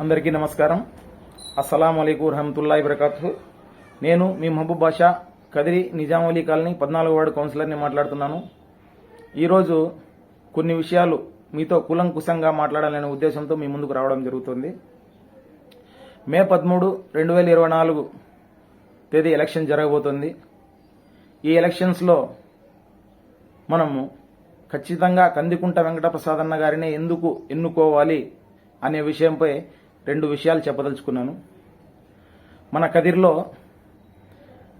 అందరికీ నమస్కారం. అస్సలాము అలైకుం వరహమతుల్లాహి వబరకాతుహు. నేను మీ మహబూబ్ బాషా కదిరి నిజామలీ కాలనీ 14వ వార్డు కౌన్సిలర్ని మాట్లాడుతున్నాను. ఈరోజు కొన్ని విషయాలు మీతో కూలంకుశంగా మాట్లాడాలనే ఉద్దేశంతో మీ ముందుకు రావడం జరుగుతుంది. మే 13, 2024 తేదీ ఎలక్షన్ జరగబోతోంది. ఈ ఎలక్షన్స్లో మనము ఖచ్చితంగా కందికుంట వెంకటప్రసాదన్న గారినే ఎందుకు ఎన్నుకోవాలి అనే విషయంపై 2 విషయాలు చెప్పదలుచుకున్నాను. మన కదిరిలో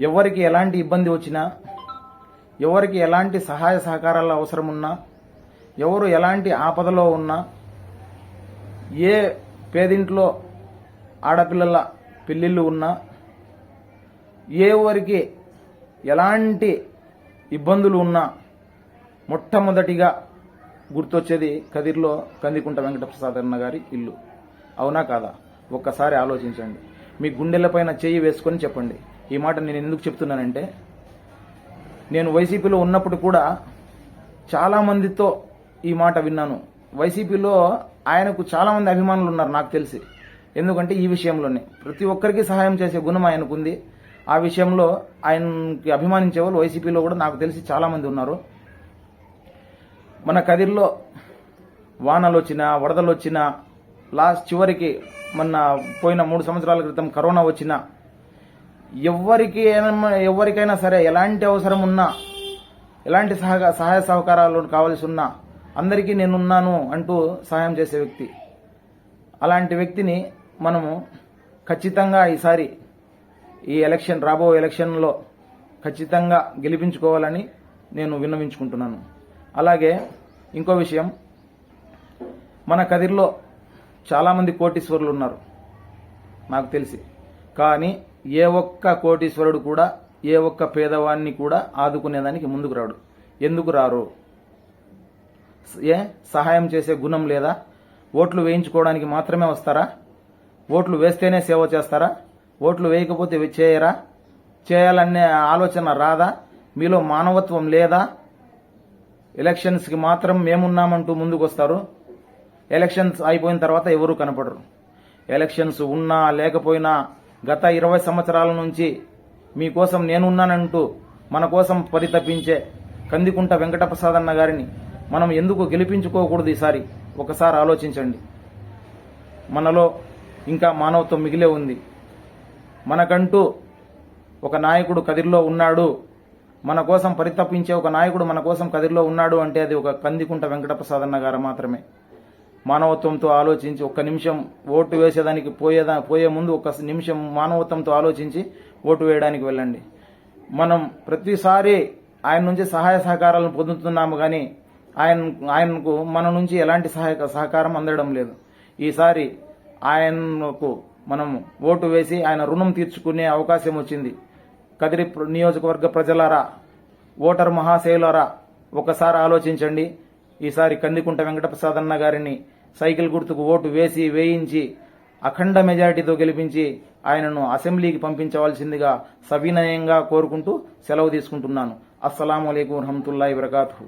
ఎవరికి ఎలాంటి ఇబ్బంది వచ్చినా, ఎవరికి ఎలాంటి సహాయ సహకారాల అవసరం ఉన్నా, ఎవరు ఎలాంటి ఆపదలో ఉన్నా, ఏ పేదింట్లో ఆడపిల్లల పెళ్లిళ్ళు ఉన్నా, ఎవరికి ఎలాంటి ఇబ్బందులు ఉన్నా మొట్టమొదటిగా గుర్తొచ్చేది కదిరిలో కందికుంట వెంకటప్రసాదన్న గారి ఇల్లు. అవునా కాదా? ఒక్కసారి ఆలోచించండి. మీ గుండెలపైన చేయి వేసుకొని చెప్పండి. ఈ మాట నేను ఎందుకు చెప్తున్నానంటే, నేను వైసీపీలో ఉన్నప్పుడు కూడా చాలా మందితో ఈ మాట విన్నాను. వైసీపీలో ఆయనకు చాలా మంది అభిమానులు ఉన్నారు నాకు తెలిసి. ఎందుకంటే ఈ విషయంలోనే ప్రతి ఒక్కరికి సహాయం చేసే గుణం ఆయనకుంది. ఆ విషయంలో ఆయనకి అభిమానించే వాళ్ళు వైసీపీలో కూడా నాకు తెలిసి చాలా మంది ఉన్నారు. మన కదిరిలో వానలు వచ్చినా, వరదలు వచ్చినా, చివరికి మొన్న పోయిన 3 సంవత్సరాల క్రితం కరోనా వచ్చినా, ఎవరికైనా సరే ఎలాంటి అవసరం ఉన్నా, ఎలాంటి సహాయ సహకారాలు కావాల్సి ఉన్నా అందరికీ నేనున్నాను అంటూ సహాయం చేసే వ్యక్తి. అలాంటి వ్యక్తిని మనము ఖచ్చితంగా ఈసారి ఈ రాబో ఎలక్షన్లో ఖచ్చితంగా గెలిపించుకోవాలని నేను విన్నవించుకుంటున్నాను. అలాగే ఇంకో విషయం, మన కదిరిలో చాలామంది కోటీశ్వరులు ఉన్నారు నాకు తెలిసి. కానీ ఏ ఒక్క కోటీశ్వరుడు కూడా ఏ ఒక్క పేదవాడిని కూడా ఆదుకునేదానికి ముందుకు రాడు. ఎందుకు రారు? సహాయం చేసే గుణం లేదా? ఓట్లు వేయించుకోవడానికి మాత్రమే వస్తారా? ఓట్లు వేస్తేనే సేవ చేస్తారా? ఓట్లు వేయకపోతే చేయరా? చేయాలనే ఆలోచన రాదా? మీలో మానవత్వం లేదా? ఎలక్షన్స్కి మాత్రం మేమున్నామంటూ ముందుకు వస్తారు. ఎలక్షన్స్ అయిపోయిన తర్వాత ఎవరూ కనపడరు. ఎలక్షన్స్ ఉన్నా లేకపోయినా గత 20 సంవత్సరాల నుంచి మీకోసం నేనున్నానంటూ మన కోసం పరితపించే కందికుంట వెంకటప్రసాదన్న గారిని మనం ఎందుకు గెలిపించుకోకూడదు? ఈసారి ఒకసారి ఆలోచించండి. మనలో ఇంకా మానవత్వం మిగిలే ఉంది. మనకంటూ ఒక నాయకుడు కదిరిలో ఉన్నాడు, మన కోసం పరితపించే ఒక నాయకుడు మన కోసం కదిరిలో ఉన్నాడు అంటే అది ఒక కందికుంట వెంకటప్రసాదన్న గారు మాత్రమే. మానవత్వంతో ఆలోచించి ఒక్క నిమిషం ఓటు వేసేదానికి పోయే ముందు ఒక నిమిషం మానవత్వంతో ఆలోచించి ఓటు వేయడానికి వెళ్ళండి. మనం ప్రతిసారి ఆయన నుంచి సహాయ సహకారాలను పొందుతున్నాము, కానీ ఆయనకు మన నుంచి ఎలాంటి సహకారం అందడం లేదు. ఈసారి ఆయనకు మనం ఓటు వేసి ఆయన రుణం తీర్చుకునే అవకాశం వచ్చింది. కదిరి నియోజకవర్గ ప్రజలారా, ఓటర్ మహాశయులారా, ఒకసారి ఆలోచించండి. ఈసారి కందికుంట వెంకటప్రసాదన్న గారిని సైకిల్ గుర్తుకు ఓటు వేయించి అఖండ మెజారిటీతో గెలిపించి ఆయనను అసెంబ్లీకి పంపించవలసిందిగా సవినయంగా కోరుకుంటూ సెలవు తీసుకుంటున్నాను. అస్సలాము అలైకుం వరహమతుల్లాహి వబరకాతుహు.